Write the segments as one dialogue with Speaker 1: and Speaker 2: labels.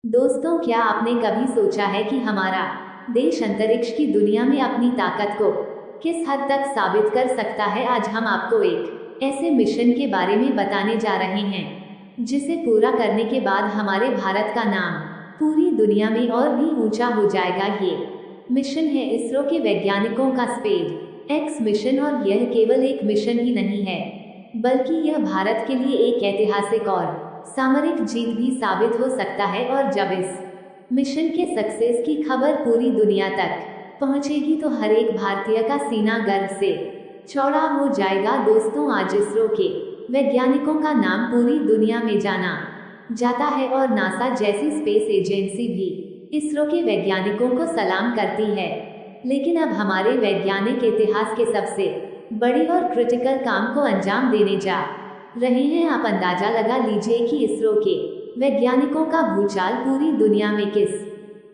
Speaker 1: दोस्तों, क्या आपने कभी सोचा है कि हमारा देश अंतरिक्ष की दुनिया में अपनी ताकत को किस हद तक साबित कर सकता है। आज हम आपको एक ऐसे मिशन के बारे में बताने जा रहे हैं जिसे पूरा करने के बाद हमारे भारत का नाम पूरी दुनिया में और भी ऊंचा हो जाएगा। ये मिशन है इसरो के वैज्ञानिकों का स्पेस एक्स मिशन, और यह केवल एक मिशन ही नहीं है बल्कि यह भारत के लिए एक ऐतिहासिक और सामरिक जीत भी साबित हो सकता है। और जब इस मिशन के सक्सेस की खबर पूरी दुनिया तक पहुंचेगी तो हर एक भारतीय का सीना गर्व से चौड़ा हो जाएगा। दोस्तों, आज इसरो के वैज्ञानिकों का नाम पूरी दुनिया में जाना जाता है और नासा जैसी स्पेस एजेंसी भी इसरो के वैज्ञानिकों को सलाम करती है। लेकिन अब हमारे वैज्ञानिक इतिहास के सबसे बड़ी और क्रिटिकल काम को अंजाम देने जा रहे हैं। आप अंदाजा लगा लीजिए कि इसरो के वैज्ञानिकों का भूचाल पूरी दुनिया में किस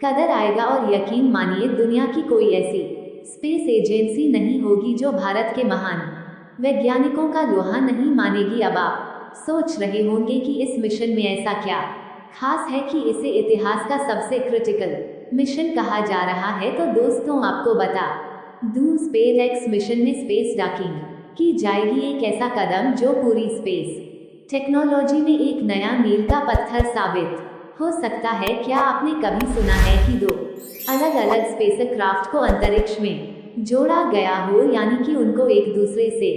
Speaker 1: कदर आएगा। और यकीन मानिए, दुनिया की कोई ऐसी स्पेस एजेंसी नहीं होगी जो भारत के महान वैज्ञानिकों का लोहा नहीं मानेगी। अब आप सोच रहे होंगे कि इस मिशन में ऐसा क्या खास है कि इसे इतिहास का सबसे क्रिटिकल मिशन कहा जा रहा है। तो दोस्तों, आपको बता दूं, स्पेस एक्स मिशन में स्पेस डॉकिंग की जाएगी, एक ऐसा कदम जो पूरी स्पेस टेक्नोलॉजी में एक नया मील का पत्थर साबित हो सकता है। क्या आपने कभी सुना है कि दो अलग अलग स्पेसक्राफ्ट को अंतरिक्ष में जोड़ा गया हो, यानी कि उनको एक दूसरे से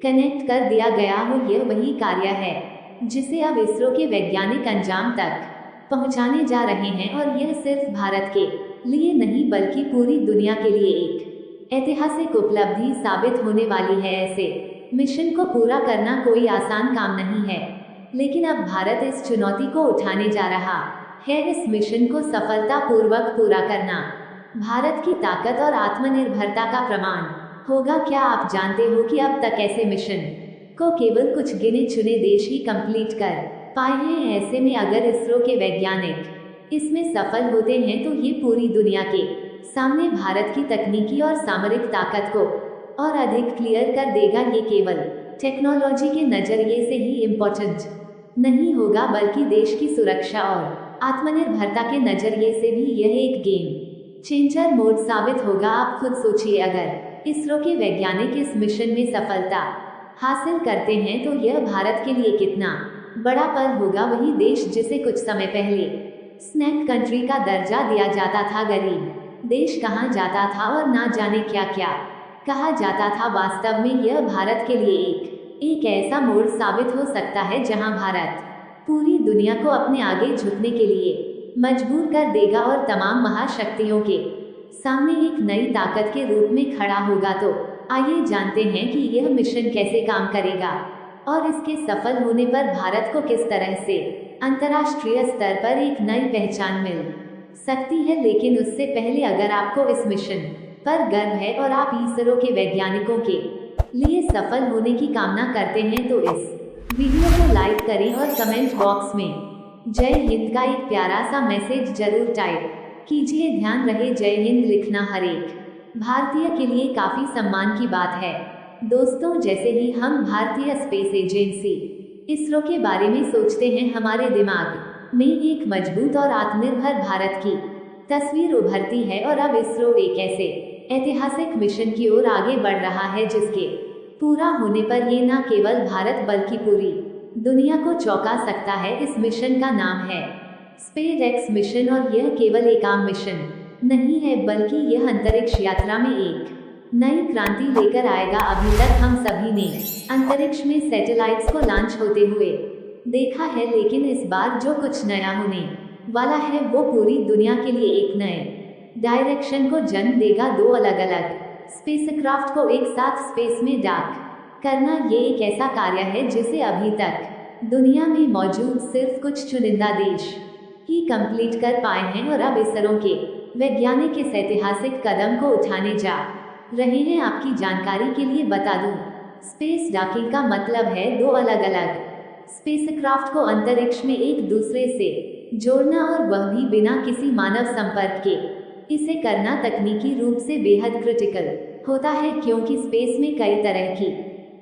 Speaker 1: कनेक्ट कर दिया गया हो? यह वही कार्य है जिसे अब इसरो के वैज्ञानिक अंजाम तक पहुंचाने जा रहे हैं। और यह सिर्फ भारत के लिए नहीं बल्कि पूरी दुनिया के लिए एक ऐतिहासिक उपलब्धि साबित होने वाली है। ऐसे मिशन को पूरा करना कोई आसान काम नहीं है, लेकिन अब भारत इस चुनौती को उठाने जा रहा है। इस मिशन को सफलतापूर्वक पूरा करना भारत की ताकत और आत्मनिर्भरता का प्रमाण होगा। क्या आप जानते हो कि अब तक ऐसे मिशन को केवल कुछ गिने चुने देश ही कंप्लीट कर पाए हैं? ऐसे में अगर इसरो के वैज्ञानिक इसमें सफल होते हैं तो ये पूरी दुनिया के सामने भारत की तकनीकी और सामरिक ताकत को और अधिक क्लियर कर देगा। ये केवल टेक्नोलॉजी के नजरिए से ही इम्पोर्टेंट नहीं होगा बल्कि देश की सुरक्षा और आत्मनिर्भरता के नजरिए से भी यह एक गेम चेंजर मोड साबित होगा। आप खुद सोचिए, अगर इसरो के वैज्ञानिक इस मिशन में सफलता हासिल करते हैं तो यह भारत के लिए कितना बड़ा पल होगा। वही देश जिसे कुछ समय पहले स्नैक कंट्री का दर्जा दिया जाता था, गरीब देश कहा जाता था और ना जाने क्या क्या कहा जाता था, वास्तव में यह भारत के लिए एक ऐसा मोड़ साबित हो सकता है जहां भारत पूरी दुनिया को अपने आगे झुकने के लिए मजबूर कर देगा और तमाम महाशक्तियों के सामने एक नई ताकत के रूप में खड़ा होगा। तो आइए जानते हैं कि यह मिशन कैसे काम करेगा और इसके सफल होने पर भारत को किस तरह से अंतर्राष्ट्रीय स्तर पर एक नई पहचान मिल सकती है। लेकिन उससे पहले, अगर आपको इस मिशन पर गर्व है और आप इसरो के वैज्ञानिकों के लिए सफल होने की कामना करते हैं तो इस वीडियो को लाइक करें और कमेंट बॉक्स में जय हिंद का एक प्यारा सा मैसेज जरूर टाइप कीजिए। ध्यान रहे, जय हिंद लिखना हर एक भारतीय के लिए काफी सम्मान की बात है। दोस्तों, जैसे ही हम भारतीय स्पेस एजेंसी इसरो के बारे में सोचते हैं, हमारे दिमाग में एक मजबूत और आत्मनिर्भर भारत की तस्वीर उभरती है। और अब इसरो एक ऐसे ऐतिहासिक मिशन की ओर आगे बढ़ रहा है जिसके पूरा होने पर ये न केवल भारत बल्कि पूरी दुनिया को चौंका सकता है। इस मिशन का नाम है स्पेस एक्स मिशन, और यह केवल एक आम मिशन नहीं है बल्कि यह अंतरिक्ष यात्रा में एक नई क्रांति लेकर आएगा। अभी तक हम सभी ने अंतरिक्ष में सैटेलाइट्स को लॉन्च होते हुए देखा है, लेकिन इस बार जो कुछ नया होने वाला है वो पूरी दुनिया के लिए एक नए डायरेक्शन को जन्म देगा। दो अलग अलग स्पेसक्राफ्ट को एक साथ स्पेस में डॉक करना ये एक ऐसा कार्य है जिसे अभी तक दुनिया में मौजूद सिर्फ कुछ चुनिंदा देश ही कंप्लीट कर पाए हैं। और अब इसरो के वैज्ञानिक इस ऐतिहासिक कदम को उठाने जा रहे हैं। आपकी जानकारी के लिए बता दूं, स्पेस डॉकिंग का मतलब है दो अलग अलग स्पेसक्राफ्ट को अंतरिक्ष में एक दूसरे से जोड़ना, और वह भी बिना किसी मानव संपर्क के। इसे करना तकनीकी रूप से बेहद क्रिटिकल होता है क्योंकि स्पेस में कई तरह की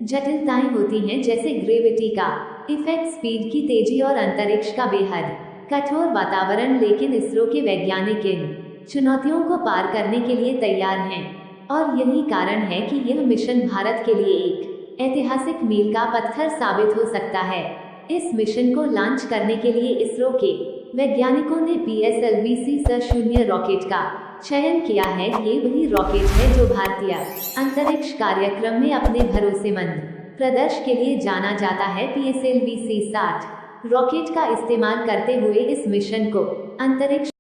Speaker 1: जटिलताएं होती हैं, जैसे ग्रेविटी का इफेक्ट, स्पीड की तेजी और अंतरिक्ष का बेहद कठोर वातावरण, लेकिन इसरो के वैज्ञानिक इन चुनौतियों को पार करने के लिए तैयार हैं। और यही कारण है कि यह मिशन भारत के लिए एक ऐतिहासिक मील का पत्थर साबित हो सकता है। इस मिशन को लॉन्च करने के लिए इसरो के वैज्ञानिकों ने PSLV-C-0 रॉकेट का चयन किया है। ये वही रॉकेट है जो भारतीय अंतरिक्ष कार्यक्रम में अपने भरोसेमंद प्रदर्शन के लिए जाना जाता है। PSLV-C-60 रॉकेट का इस्तेमाल करते हुए इस मिशन को अंतरिक्ष